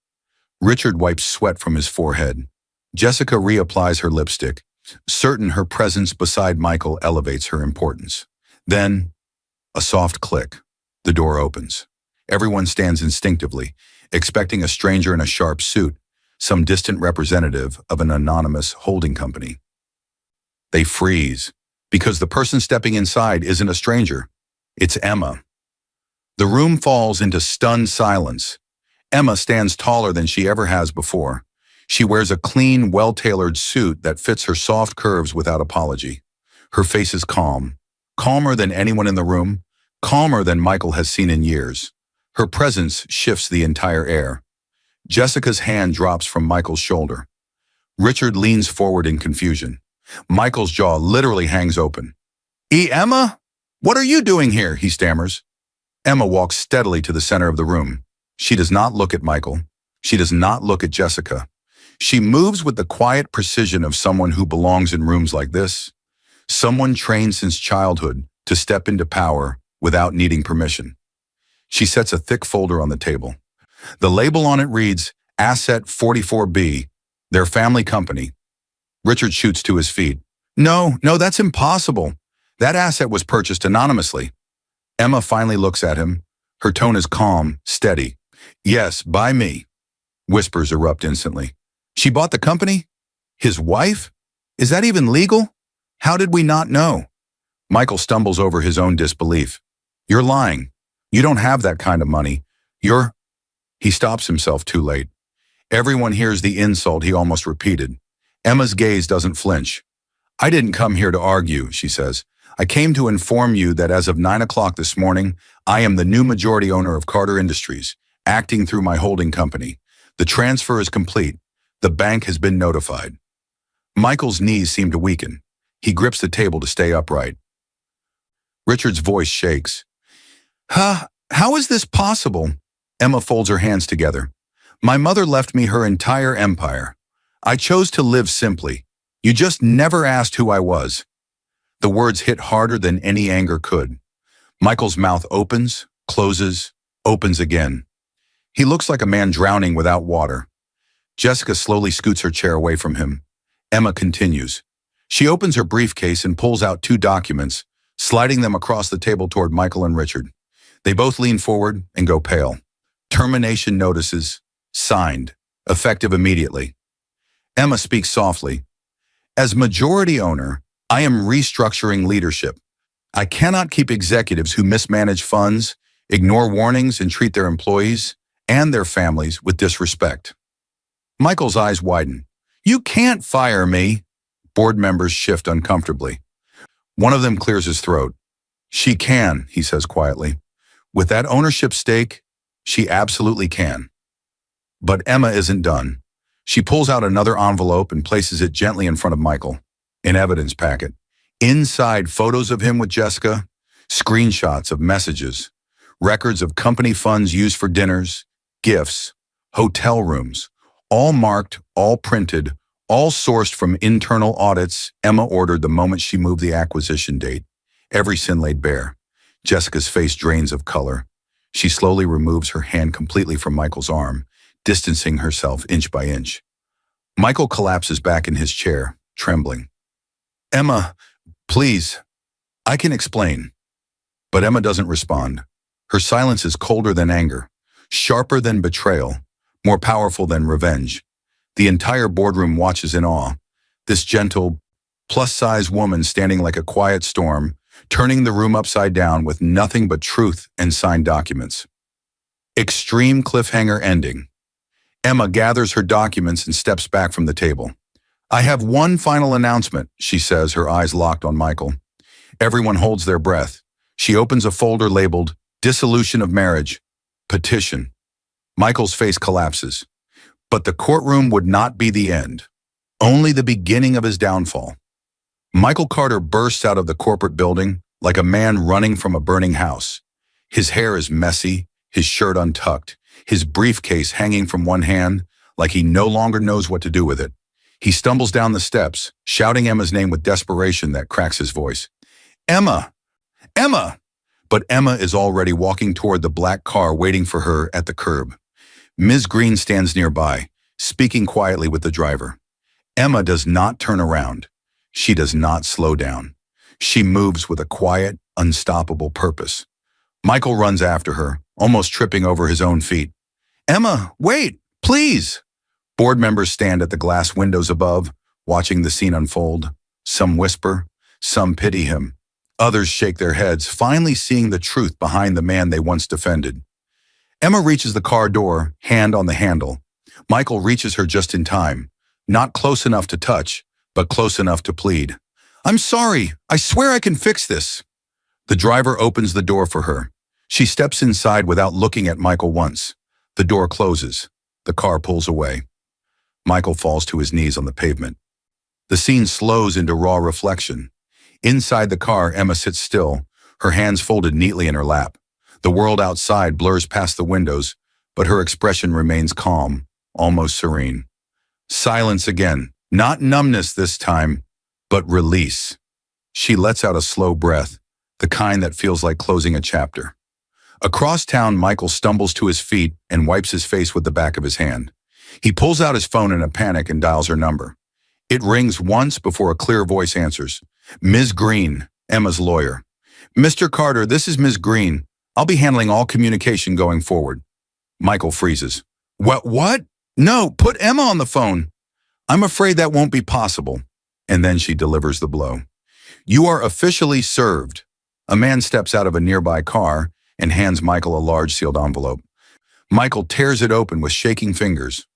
Richard wipes sweat from his forehead. Jessica reapplies her lipstick, certain her presence beside Michael elevates her importance. Then, a soft click. The door opens. Everyone stands instinctively, expecting a stranger in a sharp suit, some distant representative of an anonymous holding company. They freeze, because the person stepping inside isn't a stranger. It's Emma. The room falls into stunned silence. Emma stands taller than she ever has before. She wears a clean, well-tailored suit that fits her soft curves without apology. Her face is calm, calmer than anyone in the room, calmer than Michael has seen in years. Her presence shifts the entire air. Jessica's hand drops from Michael's shoulder. Richard leans forward in confusion. Michael's jaw literally hangs open. Emma? What are you doing here? He stammers. Emma walks steadily to the center of the room. She does not look at Michael. She does not look at Jessica. She moves with the quiet precision of someone who belongs in rooms like this, someone trained since childhood to step into power without needing permission. She sets a thick folder on the table. The label on it reads, Asset 44B, their family company. Richard shoots to his feet. No, that's impossible. That asset was purchased anonymously. Emma finally looks at him. Her tone is calm, steady. Yes, by me. Whispers erupt instantly. She bought the company? His wife? Is that even legal? How did we not know? Michael stumbles over his own disbelief. You're lying. You don't have that kind of money. He stops himself too late. Everyone hears the insult he almost repeated. Emma's gaze doesn't flinch. I didn't come here to argue, she says. I came to inform you that as of 9 o'clock this morning, I am the new majority owner of Carter Industries, acting through my holding company. The transfer is complete. The bank has been notified. Michael's knees seem to weaken. He grips the table to stay upright. Richard's voice shakes. How is this possible? Emma folds her hands together. My mother left me her entire empire. I chose to live simply. You just never asked who I was. The words hit harder than any anger could. Michael's mouth opens, closes, opens again. He looks like a man drowning without water. Jessica slowly scoots her chair away from him. Emma continues. She opens her briefcase and pulls out 2 documents, sliding them across the table toward Michael and Richard. They both lean forward and go pale. Termination notices, signed, effective immediately. Emma speaks softly. As majority owner, I am restructuring leadership. I cannot keep executives who mismanage funds, ignore warnings, and treat their employees and their families with disrespect. Michael's eyes widen. You can't fire me. Board members shift uncomfortably. One of them clears his throat. She can, he says quietly. With that ownership stake, she absolutely can. But Emma isn't done. She pulls out another envelope and places it gently in front of Michael. An evidence packet. Inside, photos of him with Jessica, screenshots of messages, records of company funds used for dinners, gifts, hotel rooms, all marked, all printed, all sourced from internal audits Emma ordered the moment she moved the acquisition date. Every sin laid bare. Jessica's face drains of color. She slowly removes her hand completely from Michael's arm, distancing herself inch by inch. Michael collapses back in his chair, trembling. Emma, please, I can explain. But Emma doesn't respond. Her silence is colder than anger, sharper than betrayal, more powerful than revenge. The entire boardroom watches in awe. This gentle, plus-size woman standing like a quiet storm, turning the room upside down with nothing but truth and signed documents. Extreme cliffhanger ending. Emma gathers her documents and steps back from the table. I have one final announcement, she says, her eyes locked on Michael. Everyone holds their breath. She opens a folder labeled Dissolution of Marriage, Petition. Michael's face collapses. But the courtroom would not be the end, only the beginning of his downfall. Michael Carter bursts out of the corporate building like a man running from a burning house. His hair is messy, his shirt untucked, his briefcase hanging from one hand like he no longer knows what to do with it. He stumbles down the steps, shouting Emma's name with desperation that cracks his voice. Emma! Emma! But Emma is already walking toward the black car waiting for her at the curb. Ms. Green stands nearby, speaking quietly with the driver. Emma does not turn around. She does not slow down. She moves with a quiet, unstoppable purpose. Michael runs after her, almost tripping over his own feet. Emma, wait, please! Board members stand at the glass windows above, watching the scene unfold. Some whisper, some pity him. Others shake their heads, finally seeing the truth behind the man they once defended. Emma reaches the car door, hand on the handle. Michael reaches her just in time, not close enough to touch, but close enough to plead. I'm sorry, I swear I can fix this. The driver opens the door for her. She steps inside without looking at Michael once. The door closes. The car pulls away. Michael falls to his knees on the pavement. The scene slows into raw reflection. Inside the car, Emma sits still, her hands folded neatly in her lap. The world outside blurs past the windows, but her expression remains calm, almost serene. Silence again, not numbness this time, but release. She lets out a slow breath, the kind that feels like closing a chapter. Across town, Michael stumbles to his feet and wipes his face with the back of his hand. He pulls out his phone in a panic and dials her number. It rings once before a clear voice answers. Ms. Green, Emma's lawyer. Mr. Carter, this is Ms. Green. I'll be handling all communication going forward. Michael freezes. What? No, put Emma on the phone. I'm afraid that won't be possible. And then she delivers the blow. You are officially served. A man steps out of a nearby car and hands Michael a large sealed envelope. Michael tears it open with shaking fingers.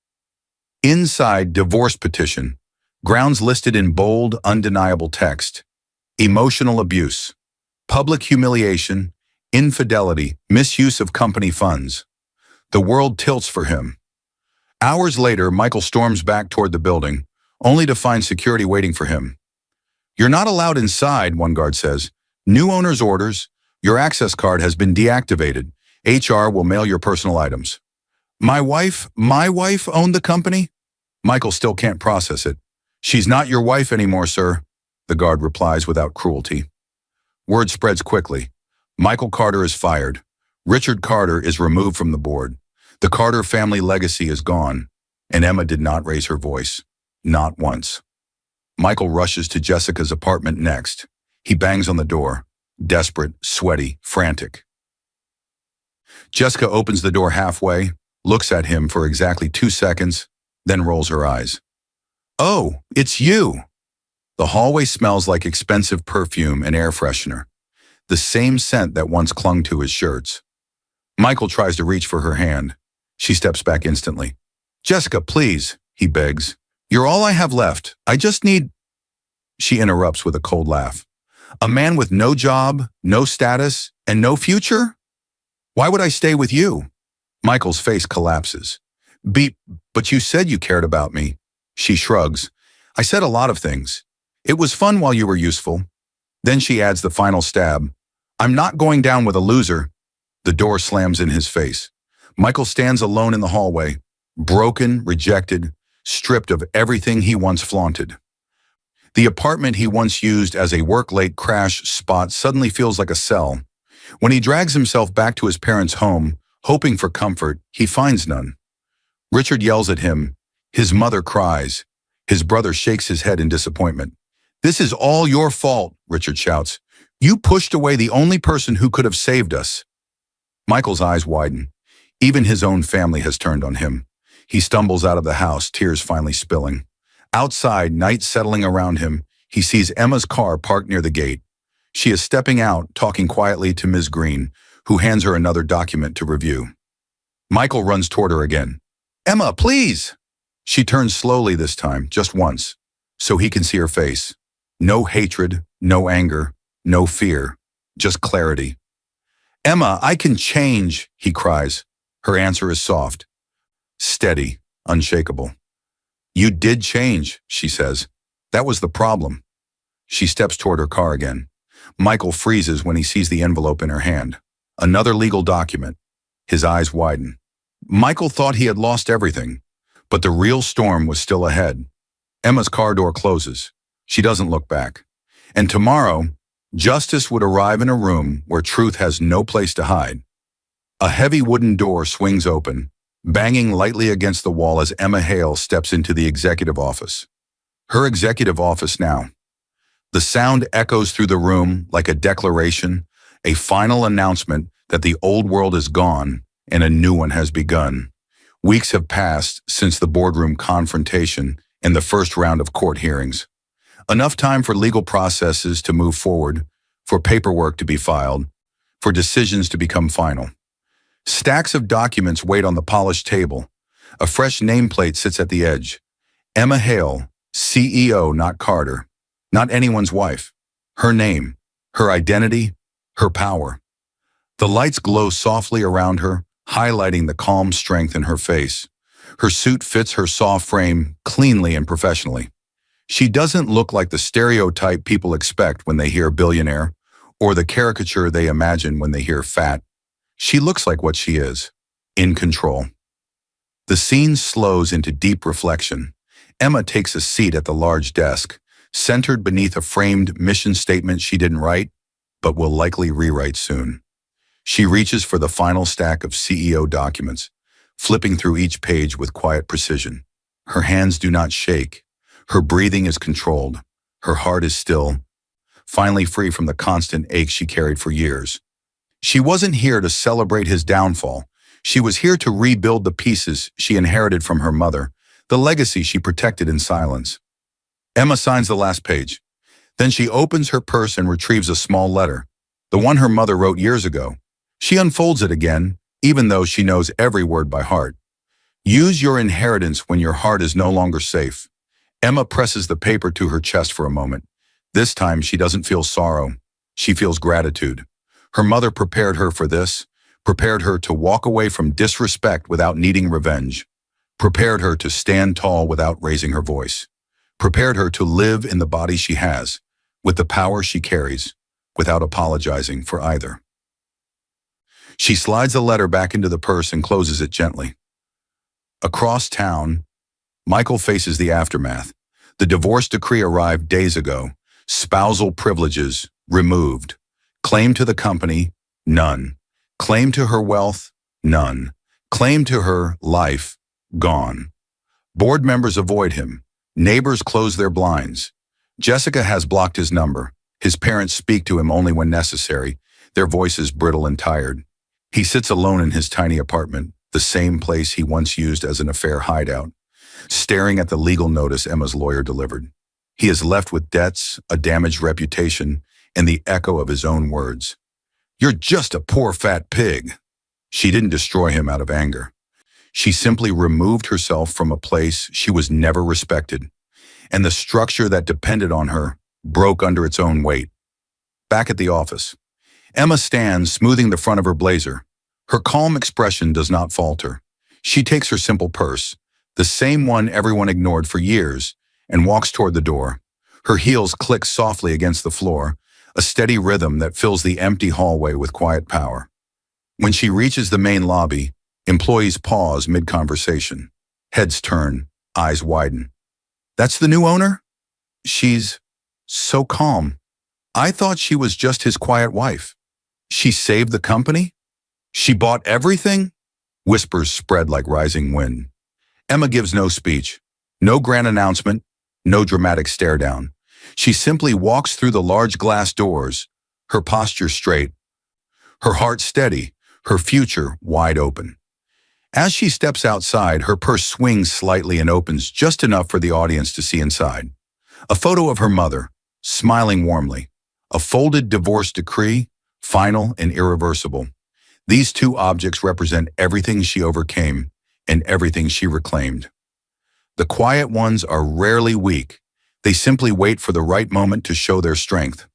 Inside, divorce petition. Grounds listed in bold, undeniable text. Emotional abuse. Public humiliation. Infidelity. Misuse of company funds. The world tilts for him. Hours later, Michael storms back toward the building, only to find security waiting for him. You're not allowed inside, one guard says. New owner's orders. Your access card has been deactivated. HR will mail your personal items. My wife owned the company? Michael still can't process it. She's not your wife anymore, sir, the guard replies without cruelty. Word spreads quickly. Michael Carter is fired. Richard Carter is removed from the board. The Carter family legacy is gone, and Emma did not raise her voice. Not once. Michael rushes to Jessica's apartment next. He bangs on the door. Desperate, sweaty, frantic. Jessica opens the door halfway, looks at him for exactly 2 seconds, then rolls her eyes. Oh, it's you! The hallway smells like expensive perfume and air freshener, the same scent that once clung to his shirts. Michael tries to reach for her hand. She steps back instantly. Jessica, please, he begs. You're all I have left. I just need... She interrupts with a cold laugh. A man with no job, no status, and no future? Why would I stay with you? Michael's face collapses. But you said you cared about me. She shrugs. I said a lot of things. It was fun while you were useful. Then she adds the final stab. I'm not going down with a loser. The door slams in his face. Michael stands alone in the hallway, broken, rejected, stripped of everything he once flaunted. The apartment he once used as a work-late crash spot suddenly feels like a cell. When he drags himself back to his parents' home, hoping for comfort, he finds none. Richard yells at him. His mother cries. His brother shakes his head in disappointment. This is all your fault, Richard shouts. You pushed away the only person who could have saved us. Michael's eyes widen. Even his own family has turned on him. He stumbles out of the house, tears finally spilling. Outside, night settling around him, he sees Emma's car parked near the gate. She is stepping out, talking quietly to Ms. Green, who hands her another document to review. Michael runs toward her again. Emma, please! She turns slowly this time, just once, so he can see her face. No hatred, no anger, no fear, just clarity. Emma, I can change, he cries. Her answer is soft, steady, unshakable. You did change, she says. That was the problem. She steps toward her car again. Michael freezes when he sees the envelope in her hand. Another legal document. His eyes widen. Michael thought he had lost everything, but the real storm was still ahead. Emma's car door closes. She doesn't look back. And tomorrow, justice would arrive in a room where truth has no place to hide. A heavy wooden door swings open, banging lightly against the wall as Emma Hale steps into the executive office. Her executive office now. The sound echoes through the room like a declaration, a final announcement that the old world is gone and a new one has begun. Weeks have passed since the boardroom confrontation and the first round of court hearings. Enough time for legal processes to move forward, for paperwork to be filed, for decisions to become final. Stacks of documents wait on the polished table. A fresh nameplate sits at the edge. Emma Hale, CEO, not Carter, not anyone's wife. Her name, her identity, her power. The lights glow softly around her, highlighting the calm strength in her face. Her suit fits her soft frame cleanly and professionally. She doesn't look like the stereotype people expect when they hear billionaire, or the caricature they imagine when they hear fat. She looks like what she is, in control. The scene slows into deep reflection. Emma takes a seat at the large desk, centered beneath a framed mission statement she didn't write, but will likely rewrite soon. She reaches for the final stack of CEO documents, flipping through each page with quiet precision. Her hands do not shake. Her breathing is controlled. Her heart is still, finally free from the constant ache she carried for years. She wasn't here to celebrate his downfall. She was here to rebuild the pieces she inherited from her mother, the legacy she protected in silence. Emma signs the last page. Then she opens her purse and retrieves a small letter, the one her mother wrote years ago. She unfolds it again, even though she knows every word by heart. Use your inheritance when your heart is no longer safe. Emma presses the paper to her chest for a moment. This time she doesn't feel sorrow. She feels gratitude. Her mother prepared her for this, prepared her to walk away from disrespect without needing revenge, prepared her to stand tall without raising her voice, prepared her to live in the body she has, with the power she carries, without apologizing for either. She slides the letter back into the purse and closes it gently. Across town, Michael faces the aftermath. The divorce decree arrived days ago. Spousal privileges removed. Claim to the company, none. Claim to her wealth, none. Claim to her life, gone. Board members avoid him. Neighbors close their blinds. Jessica has blocked his number. His parents speak to him only when necessary, their voices brittle and tired. He sits alone in his tiny apartment, the same place he once used as an affair hideout, staring at the legal notice Emma's lawyer delivered. He is left with debts, a damaged reputation, and the echo of his own words. "You're just a poor fat pig." She didn't destroy him out of anger. She simply removed herself from a place she was never respected, and the structure that depended on her broke under its own weight. Back at the office, Emma stands, smoothing the front of her blazer. Her calm expression does not falter. She takes her simple purse, the same one everyone ignored for years, and walks toward the door. Her heels click softly against the floor, a steady rhythm that fills the empty hallway with quiet power. When she reaches the main lobby, employees pause mid-conversation. Heads turn, eyes widen. "That's the new owner?" She's so calm. "I thought she was just his quiet wife." "She saved the company? She bought everything?" Whispers spread like rising wind. Emma gives no speech, no grand announcement, no dramatic stare-down. She simply walks through the large glass doors, her posture straight, her heart steady, her future wide open. As she steps outside, her purse swings slightly and opens just enough for the audience to see inside. A photo of her mother, smiling warmly. A folded divorce decree, final and irreversible. These two objects represent everything she overcame and everything she reclaimed. The quiet ones are rarely weak. They simply wait for the right moment to show their strength.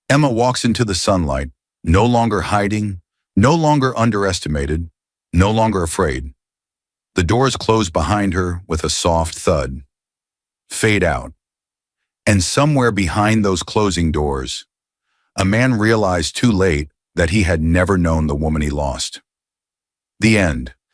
Emma walks into the sunlight, no longer hiding, no longer underestimated, no longer afraid. The doors close behind her with a soft thud. Fade out. And somewhere behind those closing doors, a man realized too late that he had never known the woman he lost. The end.